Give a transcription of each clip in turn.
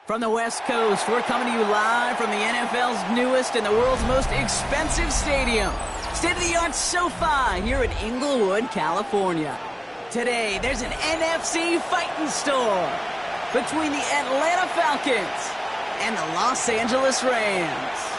From the West Coast, we're coming to you live from the NFL's newest and the world's most expensive stadium. State-of-the-art SoFi here in Inglewood, California. Today, there's an NFC fighting storm between the Atlanta Falcons and the Los Angeles Rams.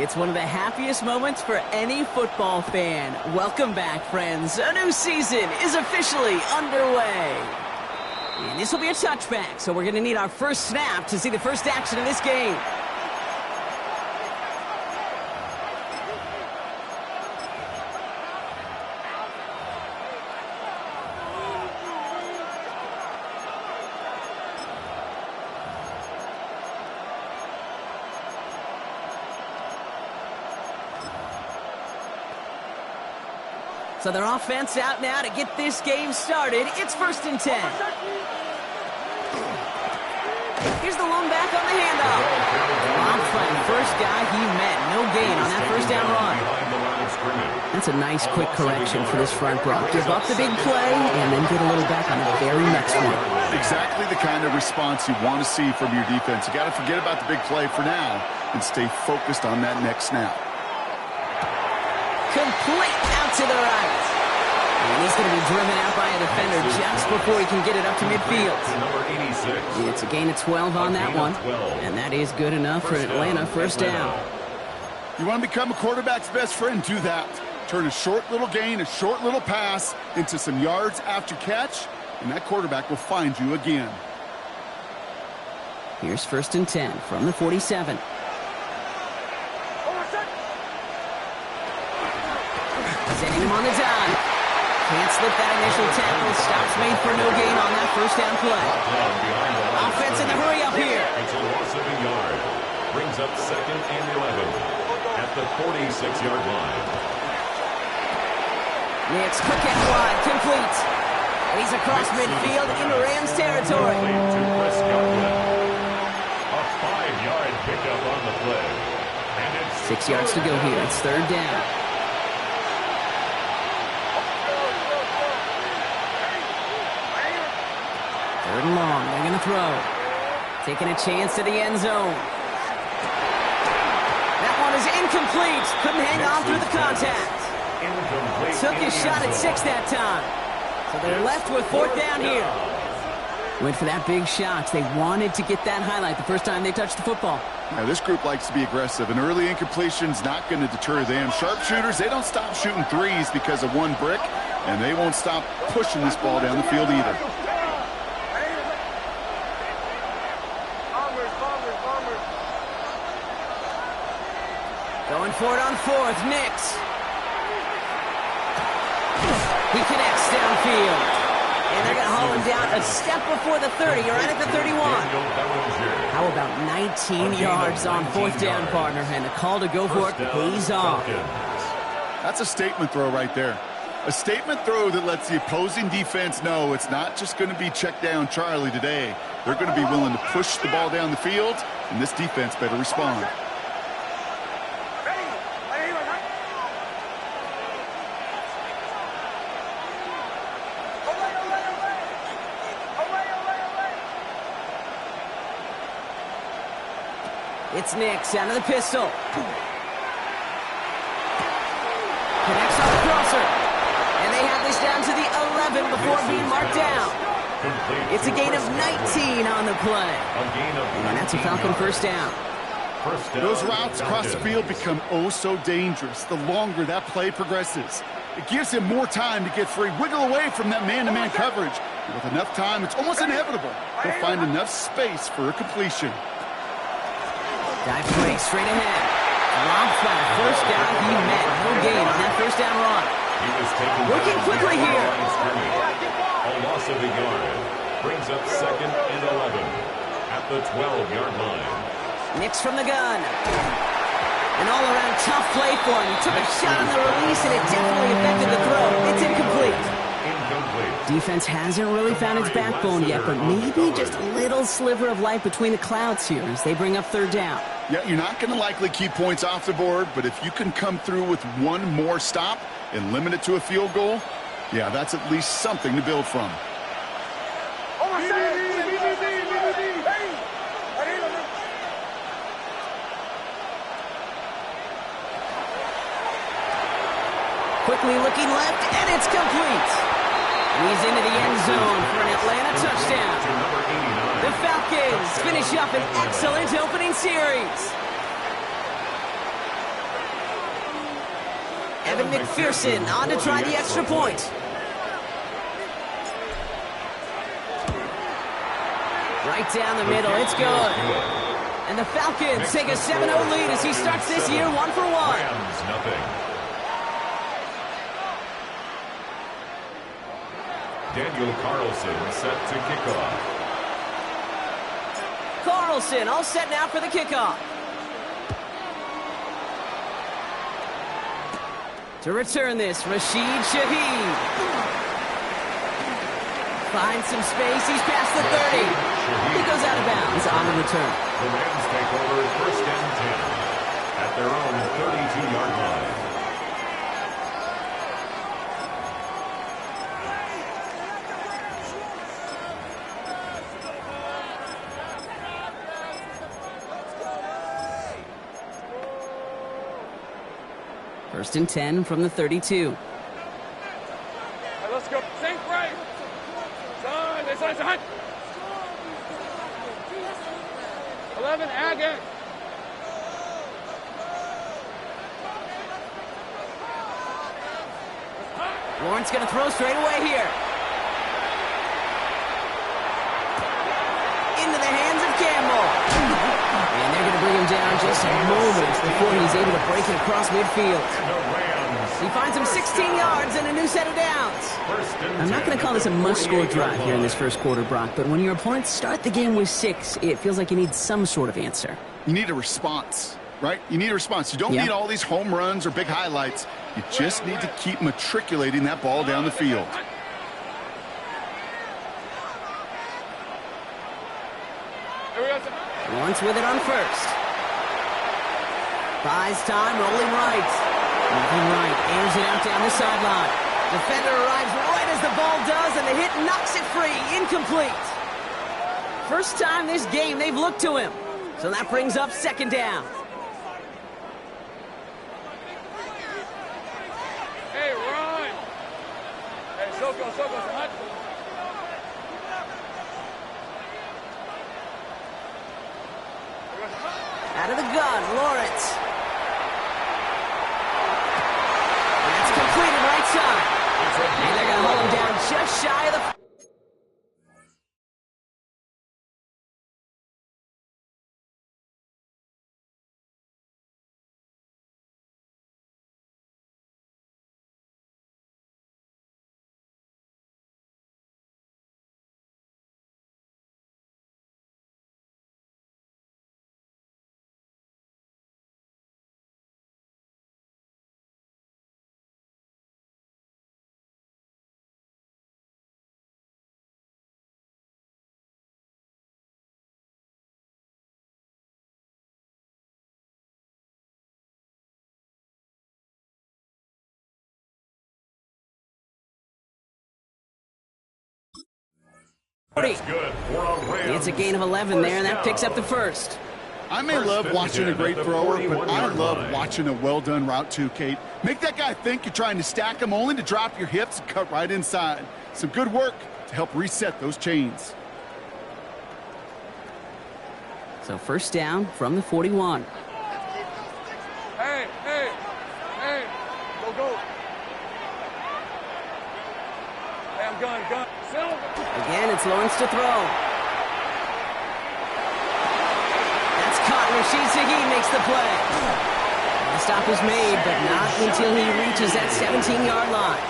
It's one of the happiest moments for any football fan. Welcome back, friends. A new season is officially underway. And this will be a touchback, so we're going to need our first snap to see the first action of this game. So their offense out now to get this game started. It's 1st and 10. Here's the lone back on the handoff. Bob fighting first guy he met. No gain on that first down run. That's a nice quick correction for this front row. Give up the big play and then get a little back on the very next one. Exactly the kind of response you want to see from your defense. You got to forget about the big play for now and stay focused on that next snap. Complete out to the right. And he's going to be driven out by a defender just before he can get it up to midfield. It's a gain of 12 on that one. And that is good enough for Atlanta first down. You want to become a quarterback's best friend, do that. Turn a short little gain, a short little pass into some yards after catch, and that quarterback will find you again. Here's 1st and 10 from the 47. Sending him on the dime. Can't slip that initial tackle. Stops made for no gain on that first down play. Offense in the hurry up here. It's a loss of a yard. Brings up 2nd and 11 at the 46-yard line. It's quick and wide, complete. And he's across midfield into Rams territory. A 5-yard pickup on the play. And it's 6 yards to go here. It's 3rd down. Third and long, they're going to throw. Taking a chance to the end zone. That one is incomplete. Couldn't hang on through the contact. Took his shot at 6 that time. So they're left with 4th down here. Went for that big shot. They wanted to get that highlight the first time they touched the football. Now, this group likes to be aggressive. An early incompletion's not going to deter them. Sharpshooters, they don't stop shooting threes because of one brick, and they won't stop pushing this ball down the field either. Going for it on 4th, Nix. He connects downfield. And they're going to haul him down a step before the 30, or right at the 31. How about 19 yards on 4th down, partner? And the call to go for it pays off. That's a statement throw right there. A statement throw that lets the opposing defense know it's not just going to be check down Charlie today. They're going to be willing to push the ball down the field, and this defense better respond. It's Nix out of the pistol. Connects on the crosser. And they have this down to the 11 before being marked down. It's a gain of 19 on the play. And that's a Falcon first down. Those routes across the field become oh so dangerous the longer that play progresses. It gives him more time to get free, wiggle away from that man-to-man coverage. And with enough time, it's almost inevitable. He'll find enough space for a completion. Dive play straight ahead. Drops by a first down. He met. No gain on that first down run. Working quickly here. A loss of a yard. Brings up 2nd and 11 at the 12-yard line. Nix from the gun. An all-around tough play for him. He took a shot on the release, and it definitely affected the throw. It's incomplete. Defense hasn't really found its backbone yet, but maybe just a little sliver of light between the clouds here as they bring up third down. Yeah, you're not going to likely keep points off the board, but if you can come through with one more stop and limit it to a field goal, yeah, that's at least something to build from. Quickly looking left, and it's complete. He's into the end zone for an Atlanta touchdown. The Falcons finish up an excellent opening series. Evan McPherson on to try the extra point. Right down the middle, it's good. And the Falcons take a 7-0 lead as he starts this year 1-for-1. Daniel Carlson set to kickoff. Carlson all set now for the kickoff. To return this, Rashid Shaheed. Finds some space, he's past the 30. He goes out of bounds on the return. The Rams take over 1st and 10 at their own 32-yard line. First and 10 from the 32. All right, let's go. Safe right. Side. 11, Agate. Lawrence going to throw straight away here. Into the hands of Campbell. And they're going to bring him down just moments before he's able to break it across midfield. He finds him 16 yards and a new set of downs. I'm not going to call this a must-score drive here in this first quarter, Brock, but when your opponents start the game with 6, it feels like you need some sort of answer. You need a response, right? You need a response. You don't need all these home runs or big highlights. You just need to keep matriculating that ball down the field. Lawrence with it on first. Buys time, rolling right. Moving right, airs it out down the sideline. Defender arrives right as the ball does, and the hit knocks it free. Incomplete. First time this game they've looked to him. So that brings up 2nd down. Hey, run. Hey, Soko, hunt. Out of the gun, Lawrence. That's completed right side. And they're going to hold him down just shy of the... That's good for a Rams. It's a gain of 11 there, and that picks up the first. I may love watching a great thrower, but I love watching a well-done route too, Kate. Make that guy think you're trying to stack him only to drop your hips and cut right inside. Some good work to help reset those chains. So first down from the 41. Hey, go. Hey, I'm gun. Silver. Again, it's Lawrence to throw. That's caught. Rashid Ziggy makes the play. The stop is made, but not until he reaches that 17-yard line.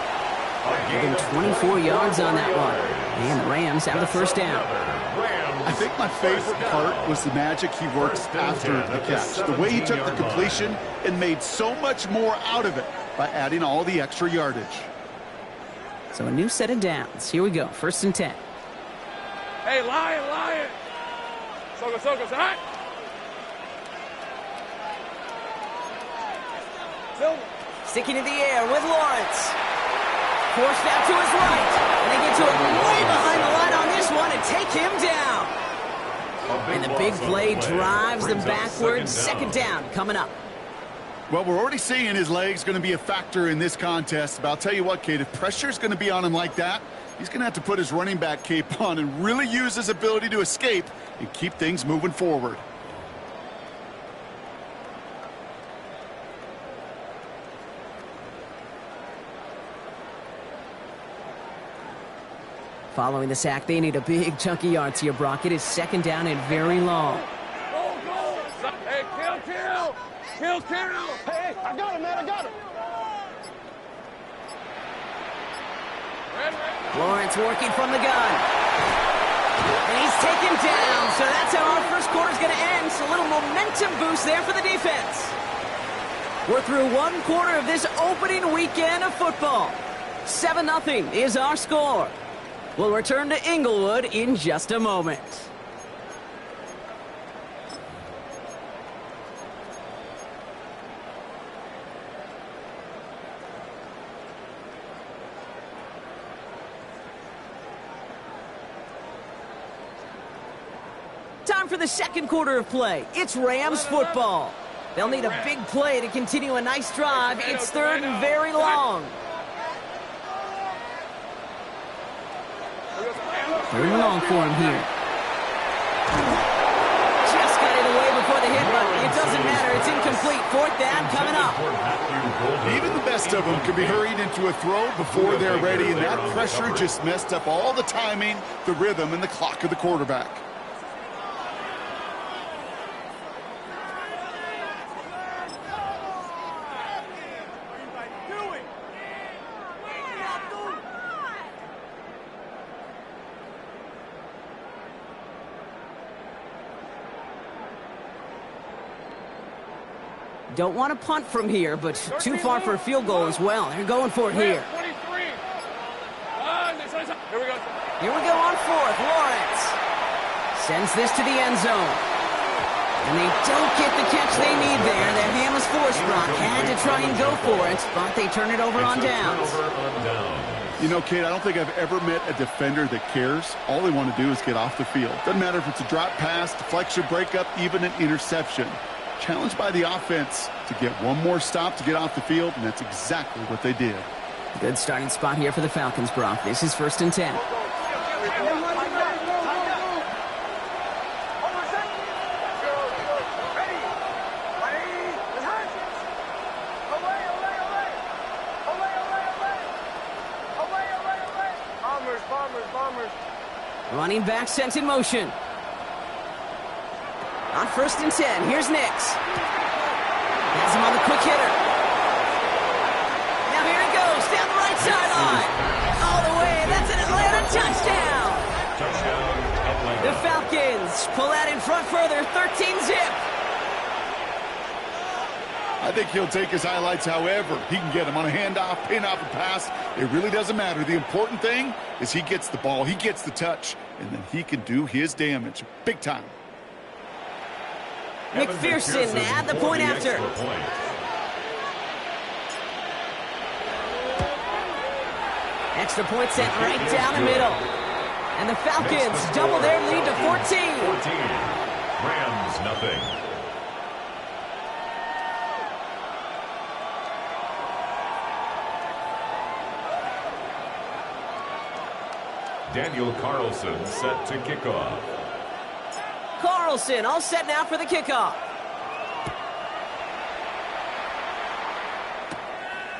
Given 24 yards on that one. And the Rams have the first down. I think my favorite part was the magic he works after the catch. The way he took the completion and made so much more out of it by adding all the extra yardage. So a new set of downs. Here we go. First and 10. Hey, Lion. Sogo, hot. Silver. Sticking in the air with Lawrence. Forced out to his right. And they get to it way behind the line on this one and take him down. And the big play drives them backwards. Second down coming up. Well, we're already seeing his legs going to be a factor in this contest. But I'll tell you what, Kate, if pressure's going to be on him like that, he's going to have to put his running back cape on and really use his ability to escape and keep things moving forward. Following the sack, they need a big chunky yards here, Brock. It is second down and very long. Go. Hey, kill. Hey, I got him, man. Ready. Lawrence working from the gun. And he's taken down. So that's how our first quarter is going to end. So a little momentum boost there for the defense. We're through one quarter of this opening weekend of football. 7-0 is our score. We'll return to Inglewood in just a moment. Time for the second quarter of play. It's Rams football. They'll need a big play to continue a nice drive. It's third and very long. Third and long for him here. Just got it away before the hit, but it doesn't matter. It's incomplete. Fourth down coming up. Even the best of them can be hurried into a throw before they're ready, and that pressure just messed up all the timing, the rhythm, and the clock of the quarterback. Don't want to punt from here, but too far for a field goal as well. They're going for it here. 23. Here we go. Here we go on fourth. Lawrence sends this to the end zone. And they don't get the catch they need there. Their hand was forced, Brock. Had to try and go for it, but they turn it over on downs. You know, Kate, I don't think I've ever met a defender that cares. All they want to do is get off the field. Doesn't matter if it's a drop pass, deflection, breakup, even an interception. Challenged by the offense to get one more stop to get off the field, and that's exactly what they did. Good starting spot here for the Falcons, Brock. This is first and 10. Bombers. Running back sent in motion. On first and 10, here's Nix. Has him on the quick hitter. Now here he goes, down the right sideline. All the way, that's an Atlanta touchdown. The Falcons pull out in front further, 13-zip. I think he'll take his highlights however he can get them on a handoff, pin off a pass. It really doesn't matter. The important thing is he gets the ball, he gets the touch, and then he can do his damage big time. McPherson at the point after. Extra point sent right down the middle. And the Falcons double their lead to 14. Rams nothing. Daniel Carlson set to kick off. Carlson all set now for the kickoff.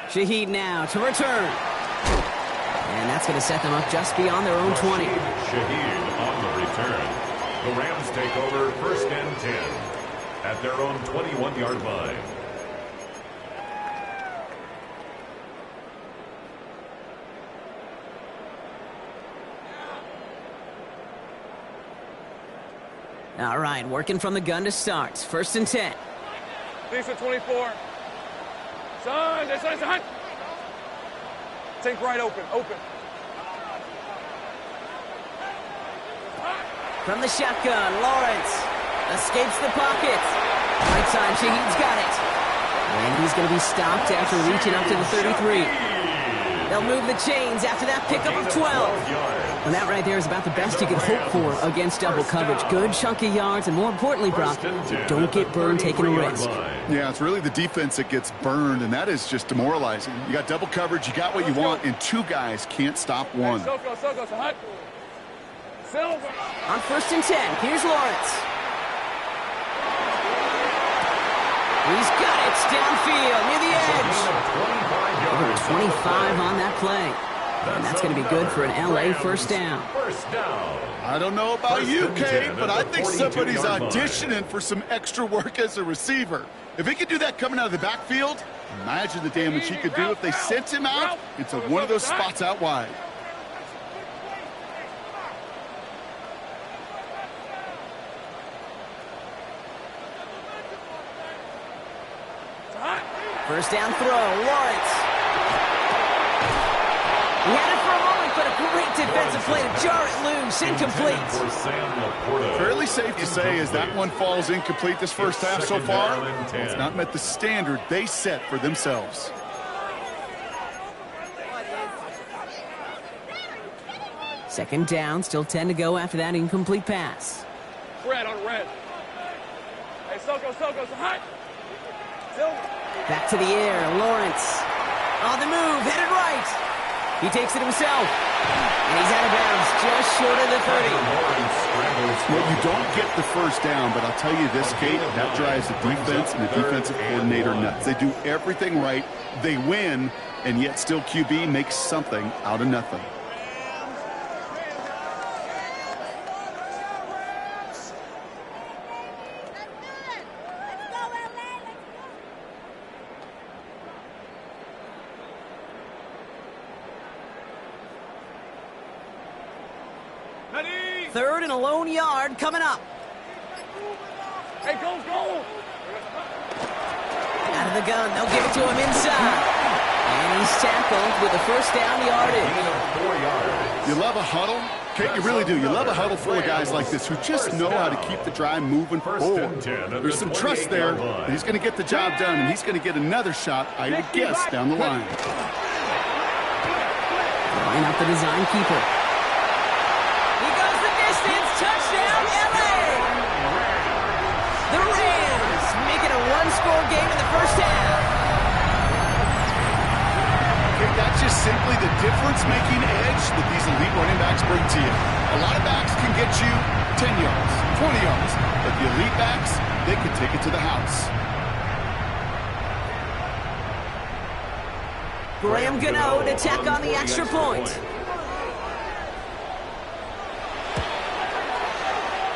Shaheed now to return. And that's going to set them up just beyond their own 20. Shaheed on the return. The Rams take over 1st and 10 at their own 21-yard line. All right, working from the gun to start. 1st and 10. These are 24. Son, son. Take right open. From the shotgun, Lawrence escapes the pocket. Right side, Shaheed's got it. And he's going to be stopped after reaching up to the 33. They'll move the chains after that pickup of 12. And that right there is about the best you can hope for against double coverage. Good chunky yards, and more importantly, Brock, you don't get burned taking a risk. Yeah, it's really the defense that gets burned, and that is just demoralizing. You got double coverage, you got what you want, and two guys can't stop one. On 1st and 10, here's Lawrence. He's got it downfield near the edge. Over 25 on that play. And that's going to be good for an LA first down. I don't know about you, Kate, but I think somebody's auditioning for some extra work as a receiver. If he could do that coming out of the backfield, imagine the damage he could do if they sent him out into one of those spots out wide. First down throw, Lawrence. He had it for a moment, but a great defensive play to jar it loose, incomplete. Fairly safe to say as that one falls incomplete this first half so far. It's not met the standard they set for themselves. Second down, still 10 to go after that incomplete pass. Red on red. Hey, Soko, hot. Back to the air, Lawrence. On the move, headed right. He takes it himself. And he's out of bounds, just short of the 30. Well, you don't get the first down, but I'll tell you this, Kate, that drives the defense and the defensive coordinator nuts. They do everything right, they win, and yet still QB makes something out of nothing. Third and a lone yard coming up. Hey, go! Out of the gun, they'll give it to him inside. And he's tackled with the first down yardage. You love a huddle? Kate, you really do. You love a huddle full of guys like this who just know how to keep the drive moving forward. There's some trust there that he's going to get the job done, and he's going to get another shot, I would guess, down the line. Line up the design keeper. Touchdown, LA! The Rams making a one-score game in the first half. Okay, that's just simply the difference-making edge that these elite running backs bring to you. A lot of backs can get you 10 yards, 20 yards, but the elite backs, they can take it to the house. Graham Gano to tack on the extra point.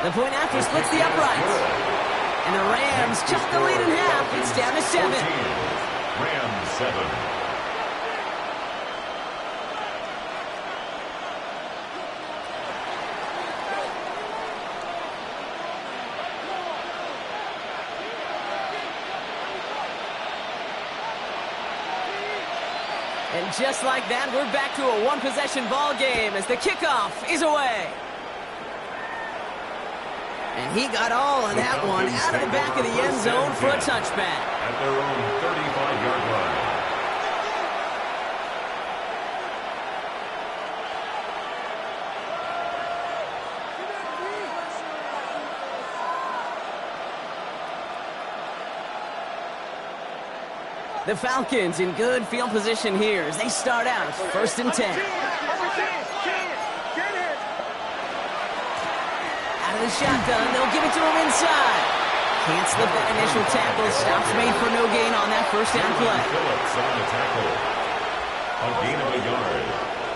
The point after splits the uprights. And the Rams chuck the lead in half. It's down to 7. Rams 7. And just like that, we're back to a one-possession ball game as the kickoff is away. And he got all of that one out of the back of the end zone for a touchback. At their own 35-yard line. The Falcons in good field position here as they start out 1st and 10. of the shotgun. They'll give it to him inside. Can't slip that initial tackle. Stops made for no gain on that first down play. Phillips on the tackle. A gain of a yard.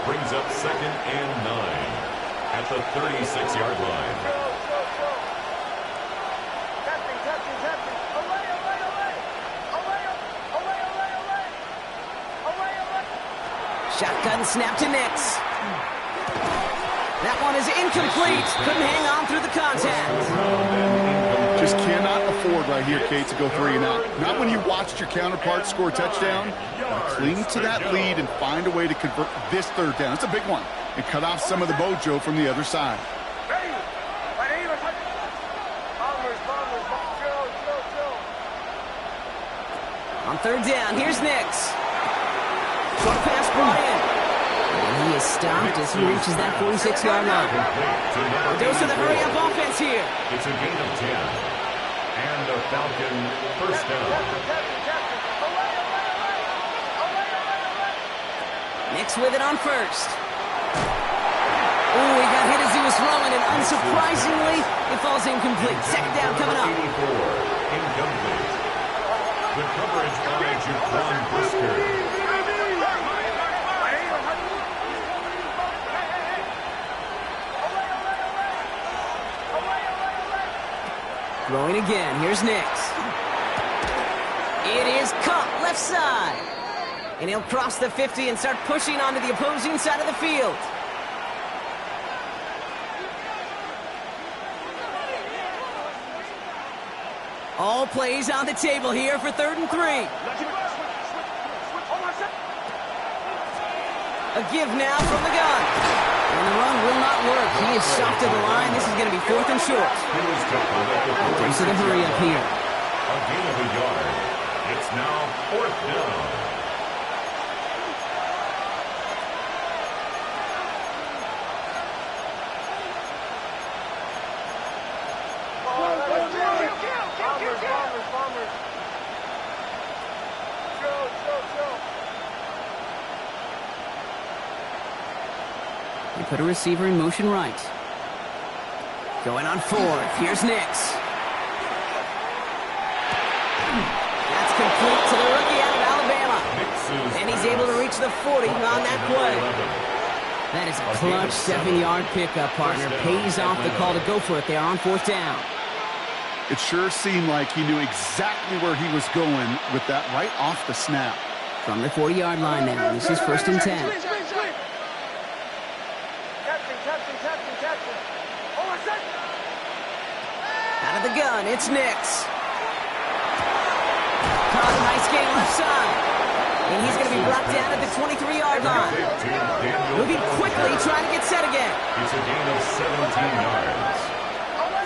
Brings up 2nd and 9 at the 36-yard line. Shotgun snap to Nix. That one is incomplete. Couldn't hang on through the contact. Just cannot afford right here, Kate, to go 3 and out. Not when you watched your counterpart score a touchdown. Cling to that lead and find a way to convert this 3rd down. It's a big one. And cut off some of the mojo from the other side. On 3rd down, here's Nix. Short pass brought in. And he is stopped as he reaches that 46-yard line. Goes to the hurry-up offense here. It's a gain of 10. And a Falcon first down. Nix with it on 1st. Ooh, he got hit as he was throwing, and unsurprisingly, it falls incomplete. 2nd down coming up. 84, incomplete. Good coverage by Jaquan Brisker. Throwing again. Here's Nix. It is caught left side. And he'll cross the 50 and start pushing onto the opposing side of the field. All plays on the table here for 3rd and 3. A give now from the gun. And the run will not work. He is shot to the line. This is going to be 4th and short. Goes to the hurry up here. A gain of a yard. It's now 4th down. They put a receiver in motion right. Going on 4th. Here's Nix. That's complete to the rookie out of Alabama. And he's able to reach the 40 on that play. That is a clutch 7-yard pickup, partner. Pays off the call to go for it there on 4th down. It sure seemed like he knew exactly where he was going with that right off the snap. From the 40-yard line now. This is 1st and 10. Out of the gun, it's Nix. Caught a nice game left side. And he's going to be brought down at the 23-yard line. Moving quickly, trying to get set again. It's a gain of 17 yards.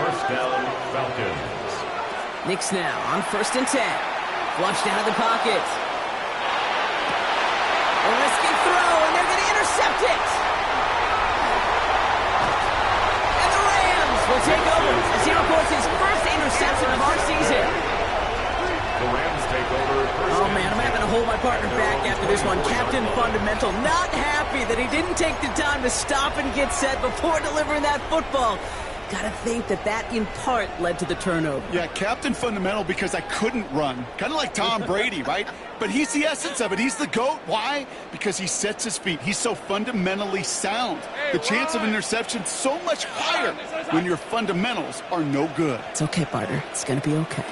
First down, Falcons. Nix now on 1st and 10. Flushed out of the pocket. A risky throw, and they're going to intercept it. And the Rams will take over as he records his first interception of our season. The Rams take over first. Oh, man, I'm having to hold my partner back after this one. Captain Fundamental not happy that he didn't take the time to stop and get set before delivering that football. Gotta think that in part led to the turnover. Yeah, Captain Fundamental because I couldn't run. Kind of like Tom Brady, right? But he's the essence of it. He's the GOAT. Why? Because he sets his feet. He's so fundamentally sound. The chance of interception so much higher when your fundamentals are no good. It's okay, partner. It's gonna be okay.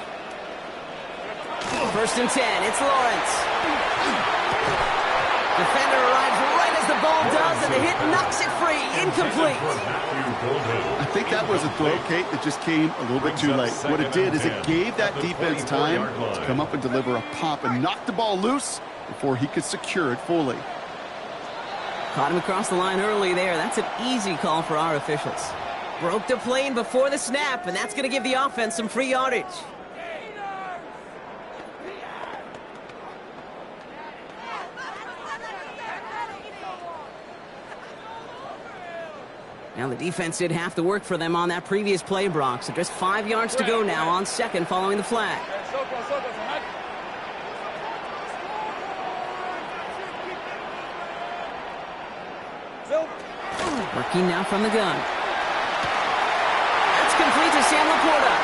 1st and 10. It's Lawrence. Defender arrives right as the ball does, and the hit knocks it free. Incomplete. I think that was a throw, Kate, that just came a little bit too late. What it did is it gave that defense time to come up and deliver a pop and knock the ball loose before he could secure it fully. Caught him across the line early there. That's an easy call for our officials. Broke the plane before the snap, and that's going to give the offense some free yardage. Now, the defense did half the work for them on that previous play, Brock. So just 5 yards to go now on 2nd following the flag. Working now from the gun. That's to Sam Laporta.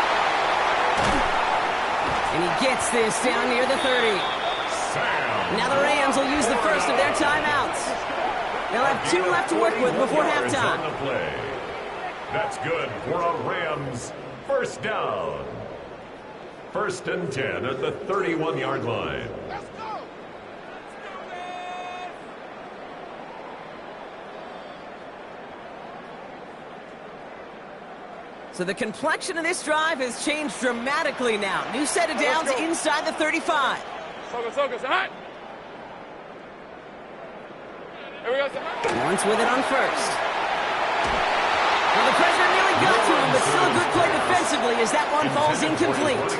And he gets this down near the 30. Now the Rams will use the first of their timeouts. They'll have 2 left to work with before halftime. That's good for a Rams first down. 1st and 10 at the 31-yard line. So the complexion of this drive has changed dramatically now. New set of downs inside the 35. Focus, hot. Here we go, Lawrence with it on first. Well, the pressure nearly got to him, but still a good play defensively as that one falls incomplete.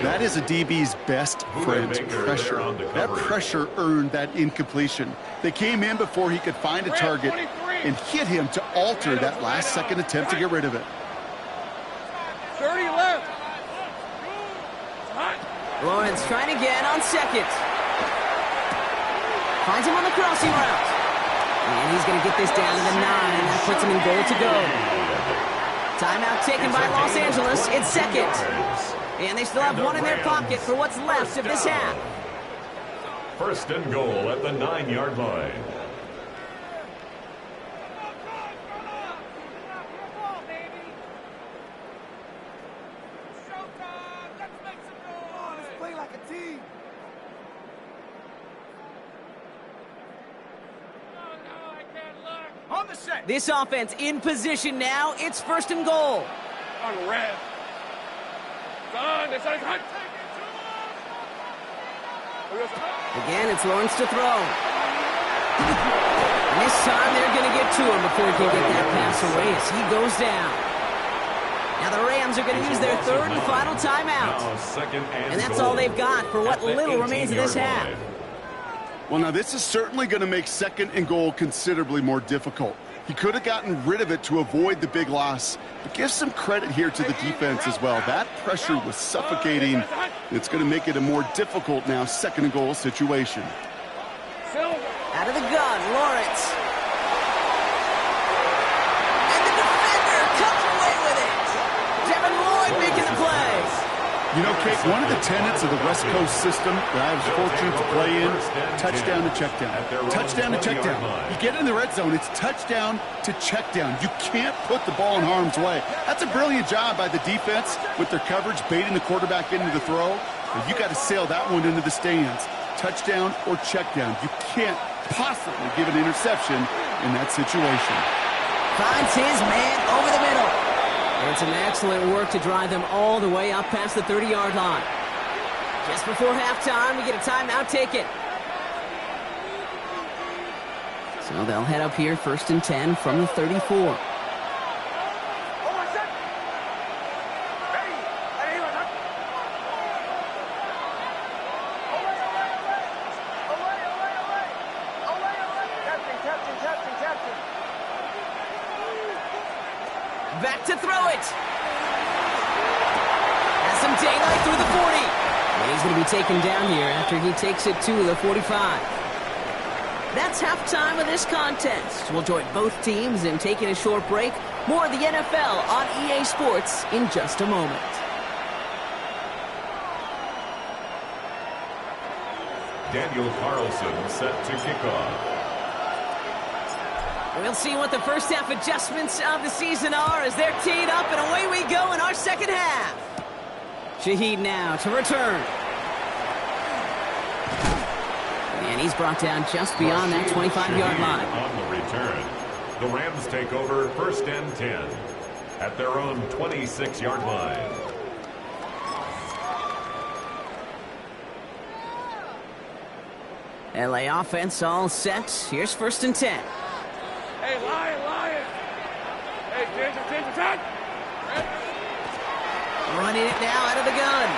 That is a DB's best friend, pressure. That pressure earned that incompletion. They came in before he could find a target and hit him to alter that last-second attempt to get rid of it. 30 left. Lawrence trying again on second. Finds him on the crossing route. And he's going to get this down to the 9. That puts him in goal to go. Timeout taken by Los Angeles. It's second. And they still have 1 in their pocket for what's left of this half. 1st and goal at the 9-yard line. This offense in position now. It's 1st and goal. On red. Again, it's Lawrence to throw. And this time they're going to get to him before he can get that pass away as he goes down. Now the Rams are going to use their 3rd and final timeout. And that's all they've got for what little remains of this half. Well, now this is certainly going to make 2nd and goal considerably more difficult. He could have gotten rid of it to avoid the big loss, but give some credit here to the defense as well. That pressure was suffocating. It's going to make it a more difficult now 2nd and goal situation. Out of the gun, Lawrence. And the defender comes away with it. Devin Lloyd making the play. You know, Kate, one of the tenets of the West Coast system that I was fortunate to play in, touchdown to check down. Touchdown to check down. You get in the red zone, it's touchdown to check down. You can't put the ball in harm's way. That's a brilliant job by the defense with their coverage, baiting the quarterback into the throw. But you got to sail that one into the stands. Touchdown or check down. You can't possibly give an interception in that situation. Finds his man over the middle. And some excellent work to drive them all the way up past the 30-yard line. Just before halftime, we get a timeout taken. So they'll head up here 1st and 10 from the 34. Back to throw it. Has some daylight through the 40. And he's going to be taken down here after he takes it to the 45. That's halftime of this contest. We'll join both teams in taking a short break. More of the NFL on EA Sports in just a moment. Daniel Carlson set to kick off. We'll see what the first half adjustments of the season are as they're teed up, and away we go in our second half. Shaheed now to return. And he's brought down just beyond that 25-yard line. On the return, the Rams take over 1st and 10 at their own 26-yard line. LA offense all set. Here's 1st and 10. Hey, Lion. Hey, Ginger. Running it now out of the gun.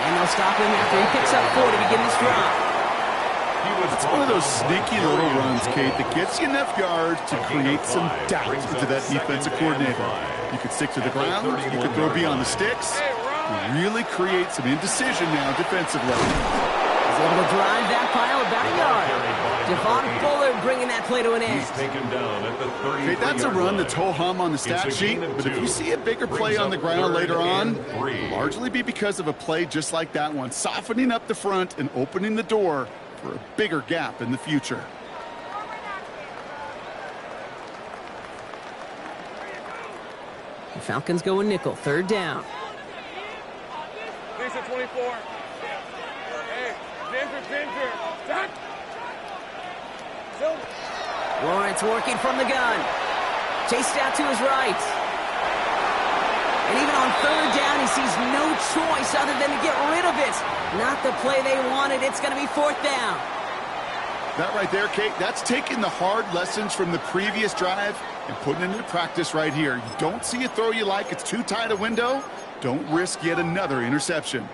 And they'll stop him after he picks up 4 to begin this drive. It's one of those sneaky little runs, Kate, that gets you enough yards to create some doubt into that defensive coordinator. You could stick to the ground, you could throw beyond the sticks, really create some indecision now defensively. As Able to drive that pile about a yard. Devon Fuller bringing that play to an end. He's taken down at the 33-yard Okay, that's a run line. that's ho-hum on the stat It's a sheet, gain of but if 2. you see a bigger play Brings on the up ground 3rd later on, and 3. it'll largely be because of a play just like that one, softening up the front and opening the door for a bigger gap in the future. The Falcons going nickel, 3rd down. Lisa 24. Hey, Ginger. Stop. Silver. Lawrence working from the gun. Chased out to his right. And even on 3rd down, he sees no choice other than to get rid of it. Not the play they wanted. It's going to be 4th down. That right there, Kate, that's taking the hard lessons from the previous drive and putting it into practice right here. You don't see a throw you like, it's too tight a window, don't risk yet another interception.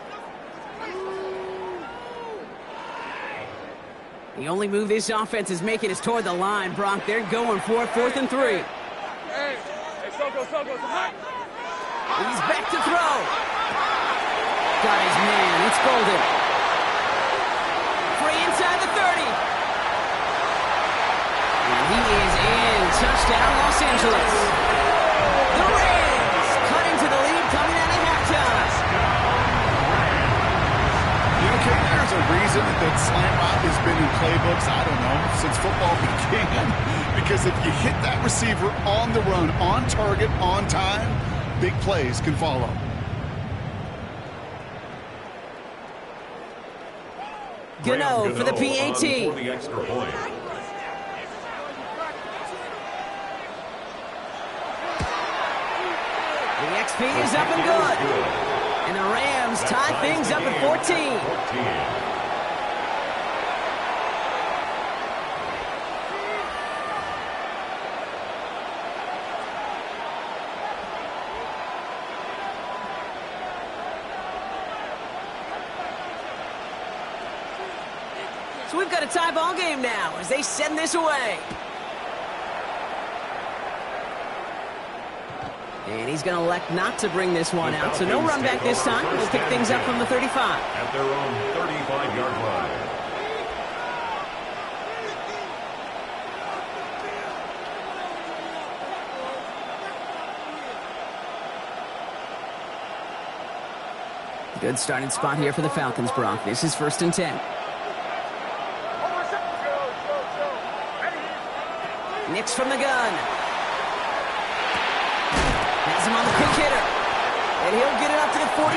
The only move this offense is making is toward the line, Brock. They're going for it, 4th and 3. Hey, Soko, it's hot. He's back to throw. Got his man. It's Golden. Free inside the 30. And he is in. Touchdown, Los Angeles. The Rams cut into the lead coming out of halftime. Okay, there's a reason that slant route has been in playbooks, I don't know, since football began. Because if you hit that receiver on the run, on target, on time, big plays can follow. Gano for the PAT. For the extra point. The XP is up and good. And the Rams tie things up at 14. So we've got a tie ball game now as they send this away. And he's going to elect not to bring this one out. So no run back this time. We'll pick things up from the 35. At their own 35-yard line. Good starting spot here for the Falcons, Brock. This is 1st and 10. Nix from the gun. Has him on the quick hitter. And he'll get it up to the 44.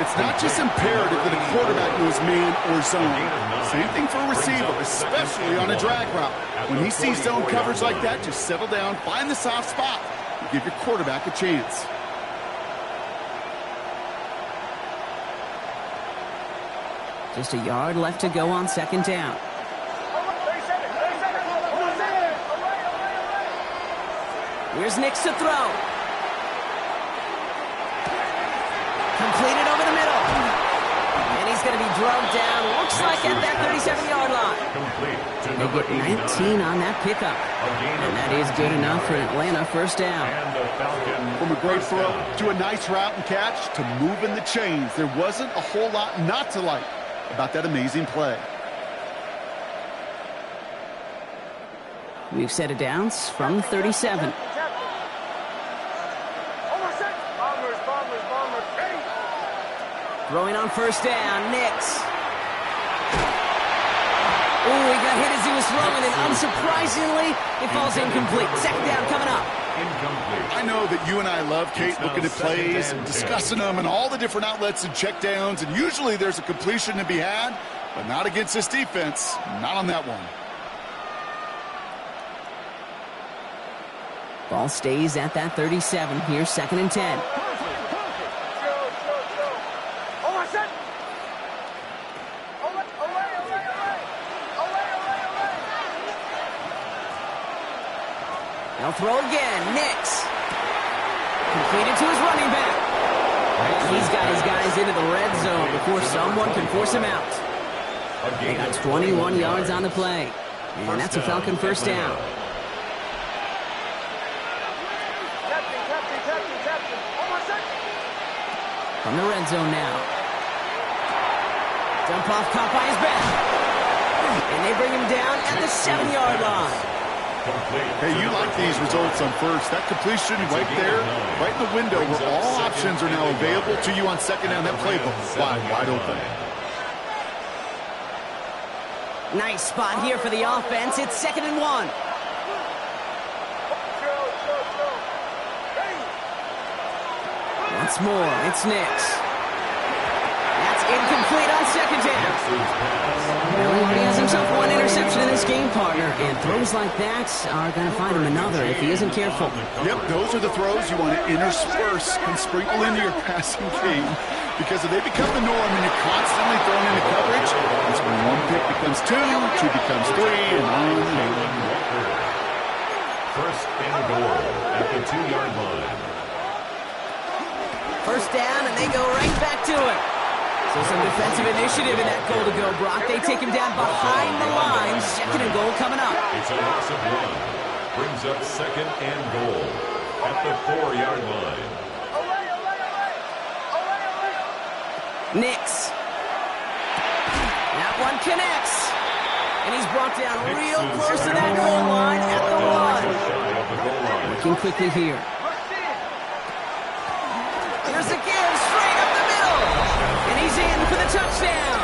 It's not just imperative that a quarterback knows man or zone. Same thing for a receiver, especially on a drag route. When he sees zone coverage like that, just settle down, find the soft spot, and give your quarterback a chance. Just a yard left to go on 2nd down. Here's Nix to throw. Completed over the middle. And he's going to be drugged down. Looks like at that 37-yard line. They get 19 on that pickup. And that is good enough for Atlanta. 1st down. From a great throw to a nice route and catch to moving the chains, there wasn't a whole lot not to like about that amazing play. We've set it down from 37. Throwing on 1st down, Nix. Ooh, he got hit as he was throwing, and unsurprisingly, it falls incomplete. 2nd down coming up. Incomplete. I know that you and I love, Kate, looking at plays and discussing them and all the different outlets and checkdowns, and usually there's a completion to be had, but not against this defense, not on that one. Ball stays at that 37. Here's 2nd and 10. They'll throw again. Nix. Completed to his running back. He's got his guys into the red zone before someone can force him out. They got 21 yards on the play. And that's a Falcon 1st down. From the red zone now. Dump off caught by his back. And they bring him down at the 7-yard line. Hey, you like these results on first. That completion right there, right in the window where all options are now available to you on second down. That playbook wide open. Nice spot here for the offense. It's 2nd and 1. Once more, it's Nix. That's incomplete on 2nd down. He already has himself one interception in this game, partner, and throws like that are going to find him another if he isn't careful. Yep, those are the throws you want to intersperse and sprinkle into your passing game, because if they become the norm and you're constantly thrown into coverage, it's when one pick becomes two becomes three, and on and on. First and goal at the 2-yard line. First down, and they go right back to it. So some defensive initiative in that goal to go, Brock. They take him down behind the line. 2nd and goal coming up. It's a loss of 1. Brings up 2nd and goal at the 4-yard line. Nix. That one connects. And he's brought down real close to that goal line at the 1. Working quickly here. Here's a give straight up the middle. And he's in for the touchdown.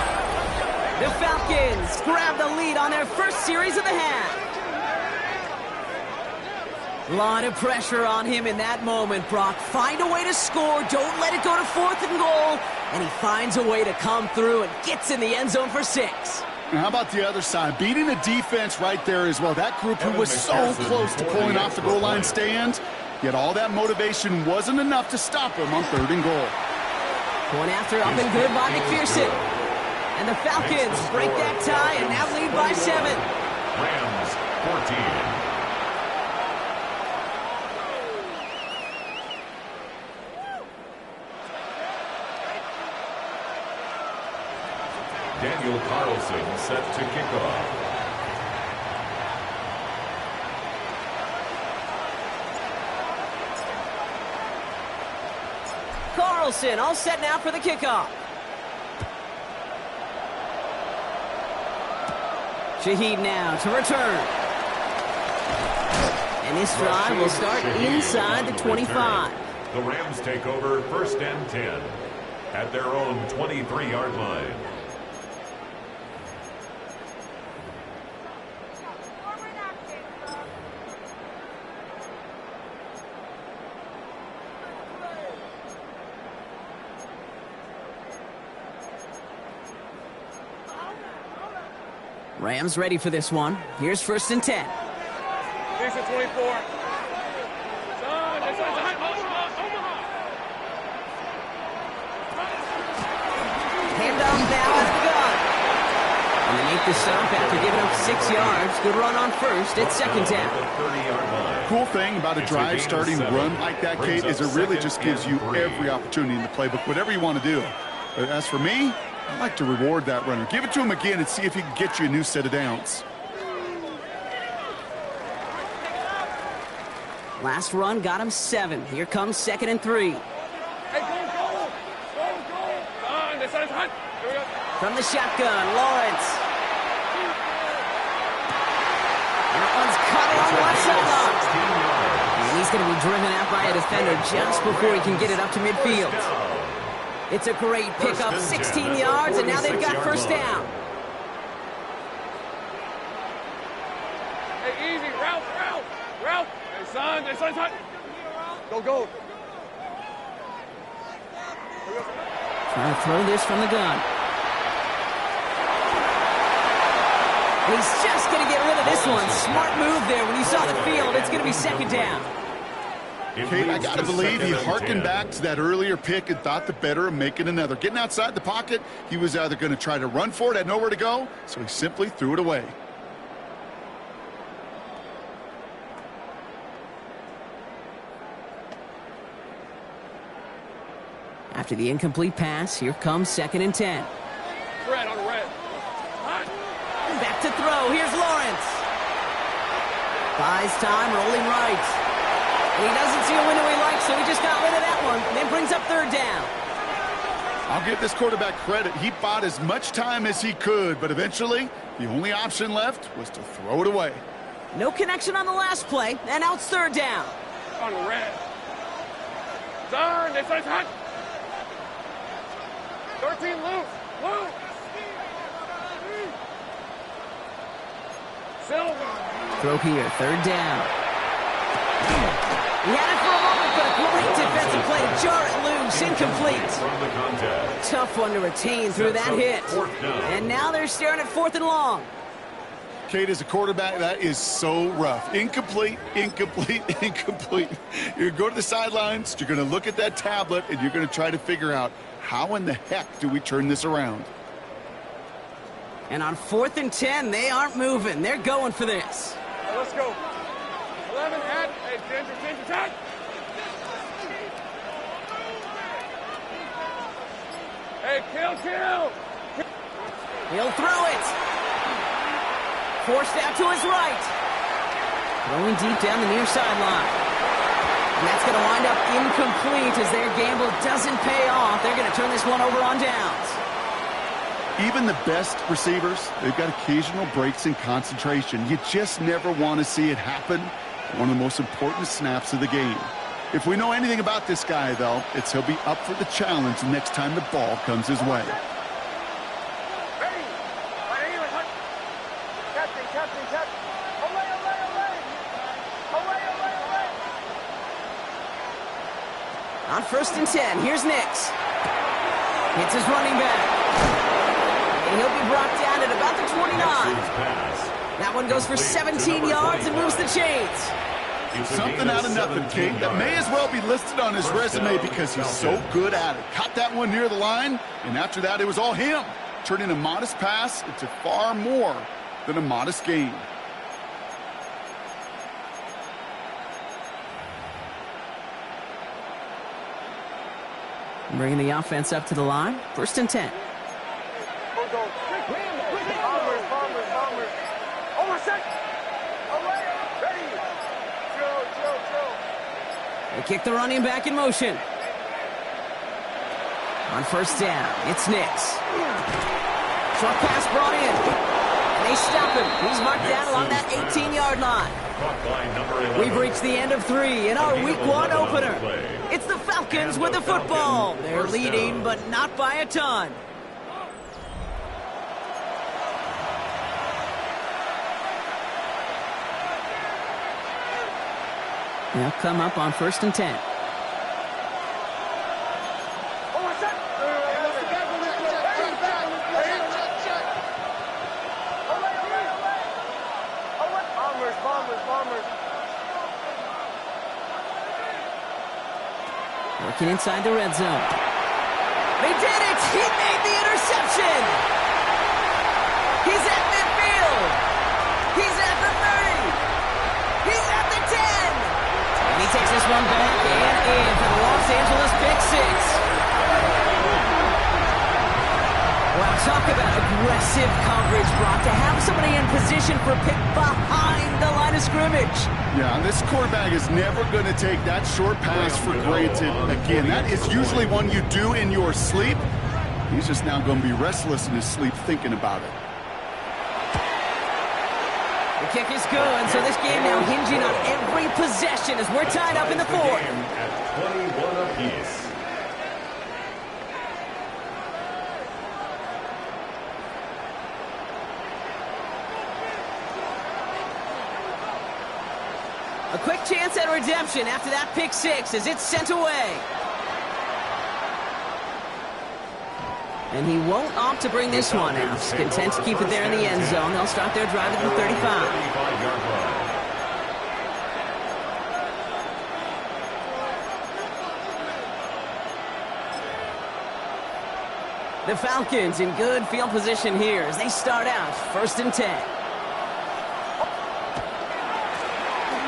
The Falcons grab the lead on their first series of the half. A lot of pressure on him in that moment, Brock. Find a way to score. Don't let it go to 4th and goal. And he finds a way to come through and gets in the end zone for 6. And how about the other side? Beating the defense right there as well. That group who was so close to pulling off the goal line stand, yet all that motivation wasn't enough to stop him on 3rd and goal. Going after up and good by McPherson. And the Falcons break that tie and now lead by 7. Rams 14. Daniel Carlson set to kick off. Carlson all set now for the kickoff. Shaheed now to return. And this drive will start inside the 25. The Rams take over 1st and 10 at their own 23-yard line. Rams ready for this one. Here's 1st and 10. Here's the 24. Handoff now at the gun. And they make the stop after giving up 6 yards. Good run on 1st. It's 2nd down. Cool thing about a drive starting run like that, Kate, is it really just gives you every opportunity in the playbook, whatever you want to do. But as for me, I like to reward that runner. Give it to him again and see if he can get you a new set of downs. Last run got him 7. Here comes 2nd and 3. Hey, go! This side's hot. Here we go. From the shotgun, Lawrence. And that one's caught along the left sideline. And he's going to be driven out by a defender just before he can get it up to midfield. It's a great pickup, 16 yards, and now they've got 1st down. Hey, easy, Ralph. Hey, son, this side's hot. Go. Trying to throw this from the gun. He's just going to get rid of this one. Smart move there. When you saw the field, it's going to be 2nd down. Kate, I got to believe he harkened back to that earlier pick and thought the better of making another. Getting outside the pocket, he was either going to try to run for it, had nowhere to go, so he simply threw it away. After the incomplete pass, here comes 2nd and 10. Red on red. Hot. Back to throw. Here's Lawrence. Buys time, rolling right. And he doesn't see a window he likes, so he just got rid of that one. And then brings up 3rd down. I'll give this quarterback credit. He bought as much time as he could, but eventually, the only option left was to throw it away. No connection on the last play, and now it's third down. On the red. Turn, this is hot. 13 loose. Loose. Silver. Throw here, third down. He had it for a moment, but a great defensive play to jar it loose, incomplete. From the contest. Tough one to retain through that hit. And now they're staring at 4th and long. Kate, as a quarterback, that is so rough. Incomplete, incomplete, incomplete. You're going to go to the sidelines, you're going to look at that tablet, and you're going to try to figure out how in the heck do we turn this around. And on 4th and 10, they aren't moving. They're going for this. Let's go. 11 at. Hey, Ginger, touch. Hey, kill. He'll throw it. Forced out to his right. Throwing deep down the near sideline. And that's going to wind up incomplete as their gamble doesn't pay off. They're going to turn this one over on downs. Even the best receivers, they've got occasional breaks in concentration. You just never want to see it happen. One of the most important snaps of the game. If we know anything about this guy, though, it's he'll be up for the challenge next time the ball comes his way. On 1st and 10, here's Nix. Hits his running back. And he'll be brought down at about the 29. That one goes for 17 yards and moves the chains. Something out of nothing, Kate. That may as well be listed on his resume because he's so good at it. Caught that one near the line, and after that, it was all him. Turning a modest pass into far more than a modest gain. Bringing the offense up to the line. 1st and 10. They kick the running back in motion. On 1st down, it's Nix. Short pass brought in. And they stop him. He's marked down along that 18-yard line. We've reached the end of 3 in our Week 1 opener. It's the Falcons with the football. They're leading, but not by a ton. They'll come up on 1st and 10. Working inside the red zone. They did it! He made the interception! He's at midfield! He's at the 30! He's at the 10! And he takes this one back and in for the Los Angeles pick 6. Wow, talk about aggressive coverage, Brock. To have somebody in position for a pick behind the line of scrimmage. Yeah, this quarterback is never going to take that short pass for granted. Again, that is usually one you do in your sleep. He's just now going to be restless in his sleep thinking about it. The kick is good, so this game now hinging on every possession as we're tied up in the 4th. At 21 apiece. A quick chance at redemption after that pick 6 as it's sent away. And he won't opt to bring this one out. He's content to keep it there in the end zone. They'll start their drive at the 35. 35-yard line. The Falcons in good field position here as they start out 1st and 10.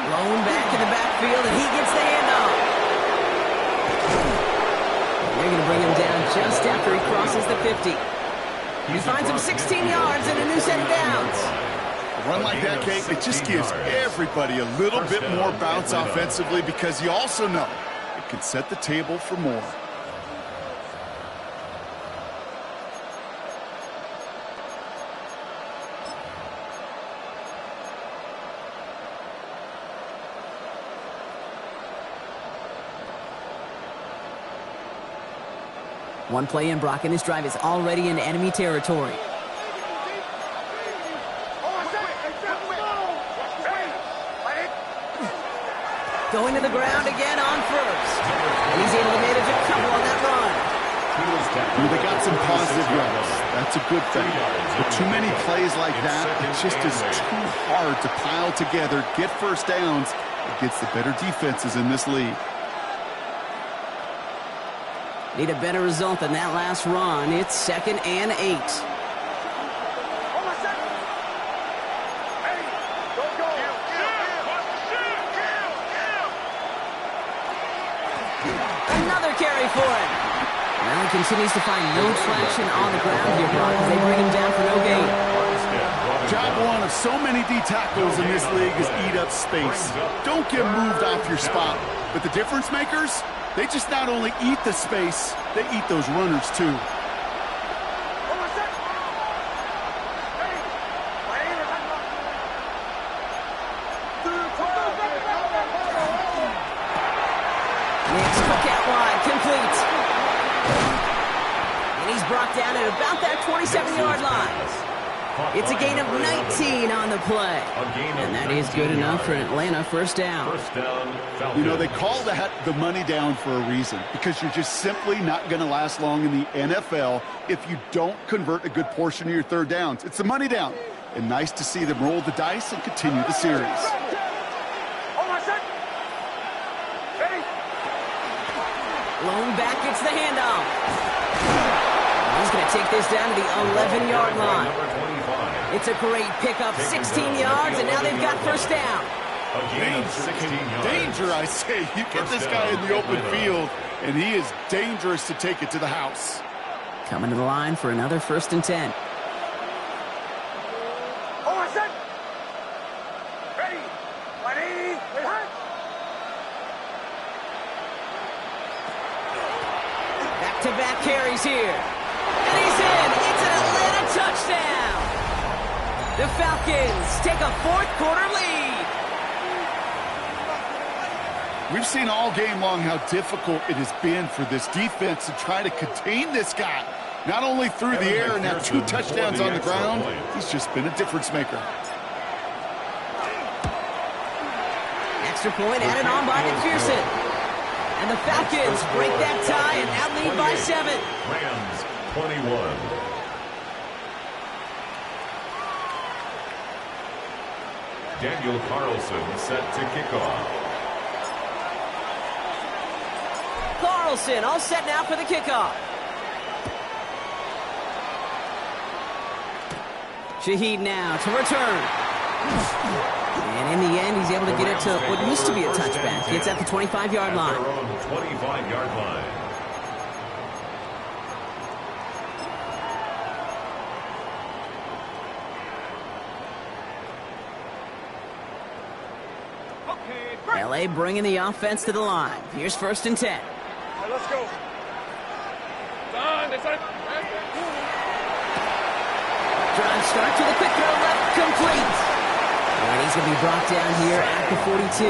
Blown back in the backfield, and he gets the handoff. They're going to bring him down just after he crosses the 50. He finds him 16 yards and a new set of downs. A run like that, Kate, it just gives everybody a little bit more bounce offensively because you also know it can set the table for more. One play in, Brock, and this drive is already in enemy territory. Going to the ground again on first. And he's able to manage a couple on that run. They got some positive yards. That's a good thing. But too many plays like that, it just is too hard to pile together, get first downs against the better defenses in this league. Need a better result than that last run. It's 2nd and 8. Another carry for him. Now he continues to find no traction on the ground here, Brock, as they bring him down for no gain. Job one of so many D tackles in this league is eat up space. Don't get moved off your spot. But the difference makers, they just not only eat the space, they eat those runners too. Next hook out wide, complete. And he's brought down at about that 27-yard line. It's a gain of 19 on the play. And that is good enough for an Atlanta first down. You know, they call that the money down for a reason, because you're just simply not going to last long in the NFL if you don't convert a good portion of your third downs. It's the money down. And nice to see them roll the dice and continue the series. Lone back gets the handoff. He's going to take this down to the 11-yard line. It's a great pickup, 16 yards, and now they've got first down. Danger, I say. You get this guy in the open field, and he is dangerous to take it to the house. Coming to the line for another 1st and 10. Back-to-back carries here. And he's in. It's an Atlanta touchdown. The Falcons take a fourth-quarter lead. We've seen all game long how difficult it has been for this defense to try to contain this guy. Not only through the air and now 2 touchdowns on the ground, he's just been a difference maker. Extra point added on by McPherson. And the Falcons break that tie and now lead by 7. Rams 21. Daniel Carlson set to kick off. Carlson all set now for the kickoff. Shaheed now to return. And in the end, he's able to get it to what used to be a touchback. It's at the 25-yard line. 25-yard line. LA bringing the offense to the line. Here's 1st and 10. Right, let's go. Done. Drive start to the quick throw left, complete. And he's going to be brought down here at the 42.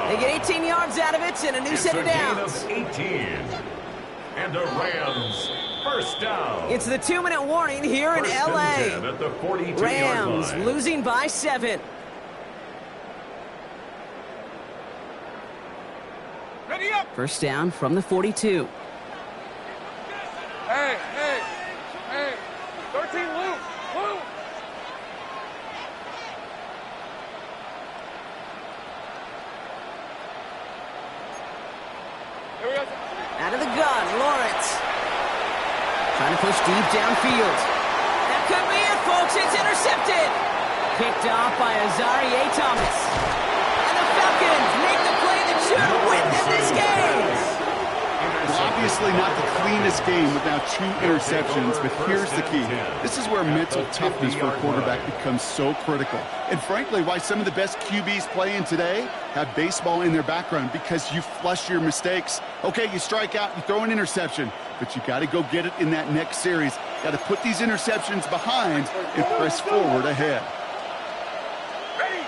They get 18 yards out of it and a new set of downs. 18. And the Rams first down. It's the 2-minute warning here in LA. At the 42-yard Rams line. losing by 7. Ready up. First down from the 42. Hey. 13 loop. Here we go. Out of the gun, Lawrence. Trying to push deep downfield. That could be it, folks. It's intercepted. Picked off by Azarie Thomas. And the Falcons make the play that should win them this game. Well, obviously not the cleanest game with now 2 interceptions, but here's the key. This is where mental toughness for a quarterback becomes so critical. And frankly, why some of the best QBs playing today have baseball in their background, because you flush your mistakes. Okay, you strike out, you throw an interception, but you got to go get it in that next series. Got to put these interceptions behind and press forward ahead. Ready.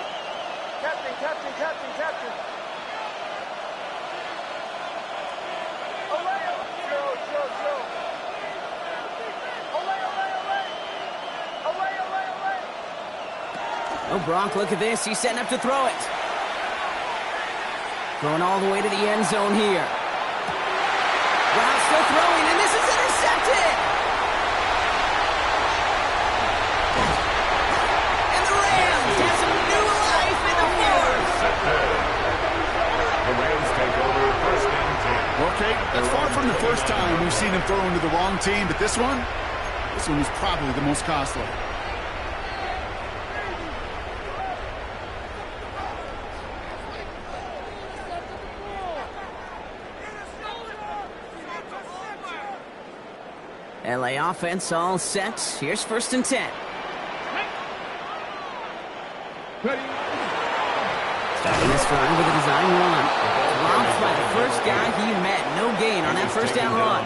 Captain. Go. Oh, Gronk, look at this. He's setting up to throw it. Going all the way to the end zone here. Brown still throwing, and this is intercepted. And the Rams have some new life in the fourth. The Rams take over first and 10. Okay, that's far from the first time we've seen him throw into the wrong team, but this one was probably the most costly. LA offense all set. Here's first and 10. Starting this drive with a design run. Dropped by the first guy he met. No gain on that first down run.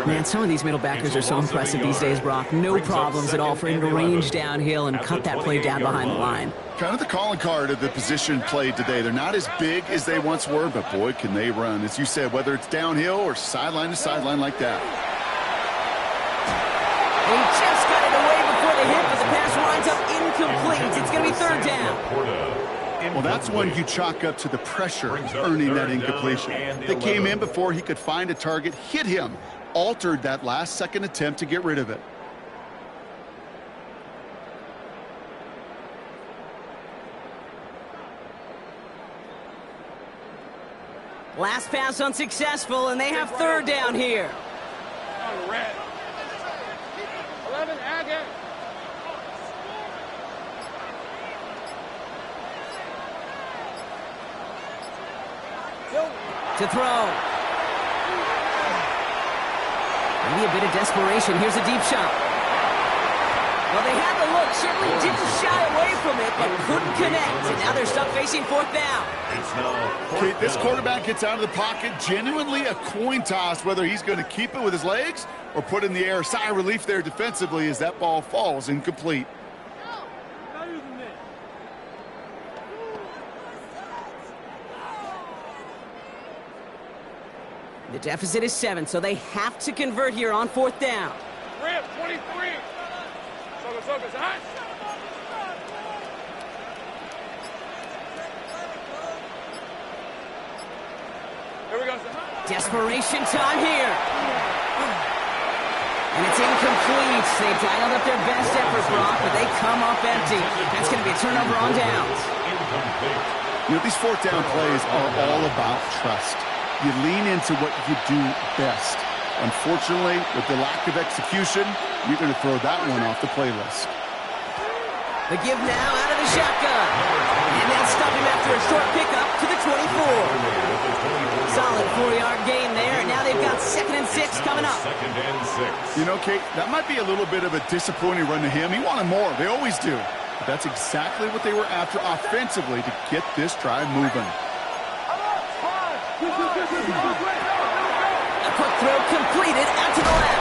Man, some of these middle backers are so impressive these days, Brock. No problems at all for him to range downhill and cut that play down behind the line. Kind of the calling card of the position played today. They're not as big as they once were, but boy, can they run. As you said, whether it's downhill or sideline to sideline like that. He just got it away before the hit, but the pass winds up incomplete. It's going to be third down. Well, that's one you chalk up to the pressure earning that incompletion. They came in before he could find a target, hit him, altered that last-second attempt to get rid of it. Last pass unsuccessful, and they have third down here. 11, Agate. To throw. Maybe a bit of desperation. Here's a deep shot. Well, they had the look. Certainly didn't shy away from it, but couldn't connect. And now they're stuck facing fourth down. Okay, this quarterback gets out of the pocket. Genuinely a coin toss whether he's going to keep it with his legs or put it in the air. Sigh of relief there defensively as that ball falls incomplete. The deficit is 7, so they have to convert here on fourth down. Rip, 23. Soga's hot. Here we go. Desperation time here. And it's incomplete. They dialed up their best effort, Brock, but they come up empty. That's going to be a turnover on downs. You know, these fourth down plays are all about trust. You lean into what you do best. Unfortunately, with the lack of execution, you're going to throw that one off the playlist. The give now out of the shotgun. And they'll stop him after a short pickup to the 24. Solid 4-yard gain there, and now they've got 2nd and 6 coming up. Second and 6. You know, Kate, that might be a little bit of a disappointing run to him. He wanted more. They always do. But that's exactly what they were after offensively to get this drive moving. A quick throw completed out to the left.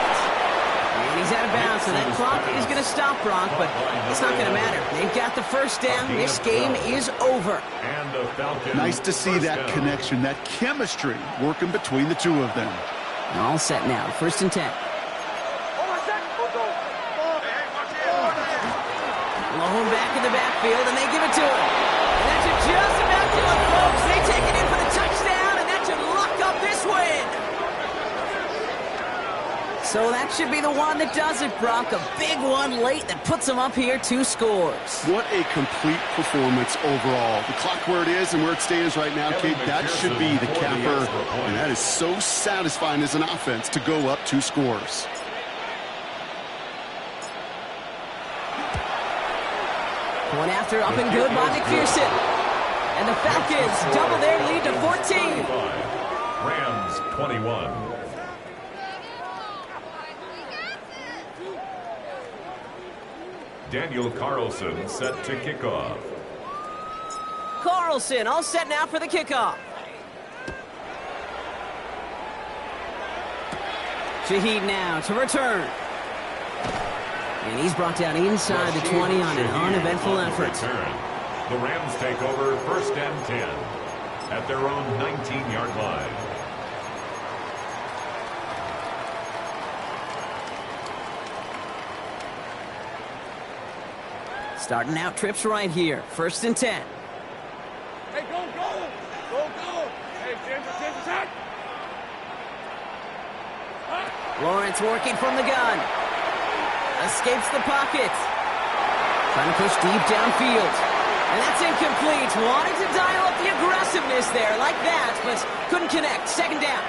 And he's out of bounds, so that clock is going to stop Brock, but it's not going to matter. They've got the first down. This game is over. Nice to see that connection, that chemistry working between the two of them. All set now. First and 10. Lone back in the backfield, and they give it to him. And that should just about do it, folks. They take it in for the touchdown, and that should lock up this win. So that should be the one that does it, Brock. A big one late that puts them up here 2 scores. What a complete performance overall. The clock where it is and where it stands right now, Kate, that should be the capper. And that is so satisfying as an offense to go up 2 scores. One after, up and good by McPherson. And the Falcons double their lead to 14. Rams 21. Daniel Carlson set to kickoff. Carlson all set now for the kickoff. Shaheed now to return. And he's brought down inside the 20 on an uneventful effort. The Rams take over first and 10 at their own 19-yard line. Starting out trips right here. 1st and 10. Hey, go, go! Go, go! Hey, Ginger, attack! Lawrence working from the gun. Escapes the pocket. Trying to push deep downfield. And that's incomplete. Wanted to dial up the aggressiveness there like that, but couldn't connect. 2nd down.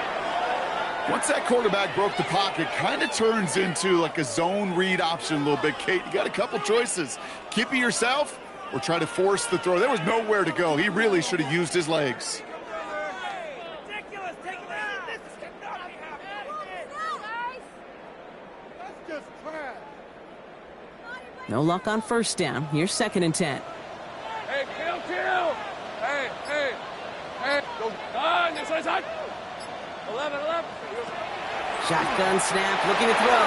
Once that quarterback broke the pocket, kind of turns into like a zone read option a little bit. Kate, you got a couple choices. Keep it yourself or try to force the throw. There was nowhere to go. He really should have used his legs. No luck on 1st down. Here's 2nd and 10. Hey, kill! Hey, go, this way, side! 11. Shotgun snap, looking to throw.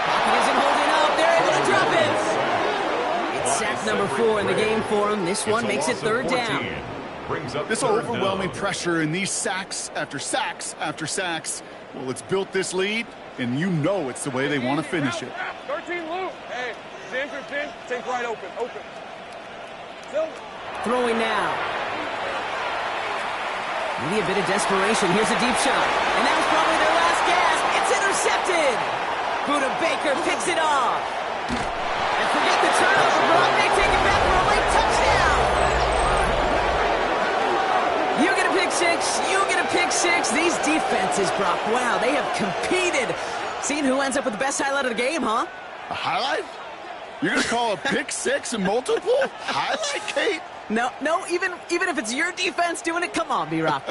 Pocket isn't holding up. They're able to drop it. It's sack number 4 in the game for him. This one makes it 3rd down. This overwhelming pressure and these sacks after sacks after sacks, well, it's built this lead, and you know it's the way they want to finish it. 13 loop. Hey, Ginger, take right open. Silver. Throwing now. Maybe a bit of desperation. Here's a deep shot. And that was probably their last gasp. It's intercepted. Buda Baker picks it off. And forget the turnover. Brock may take it back for a late touchdown. You get a pick six. You get a pick six. These defenses, Brock, wow, they have competed. Seeing who ends up with the best highlight of the game, huh? A highlight? You're going to call a pick six and multiple? Highlight, Kate? No, even if it's your defense doing it, come on, B-Rock.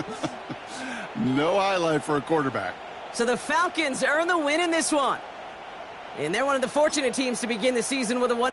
No highlight for a quarterback. So the Falcons earn the win in this one. And they're one of the fortunate teams to begin the season with a 1.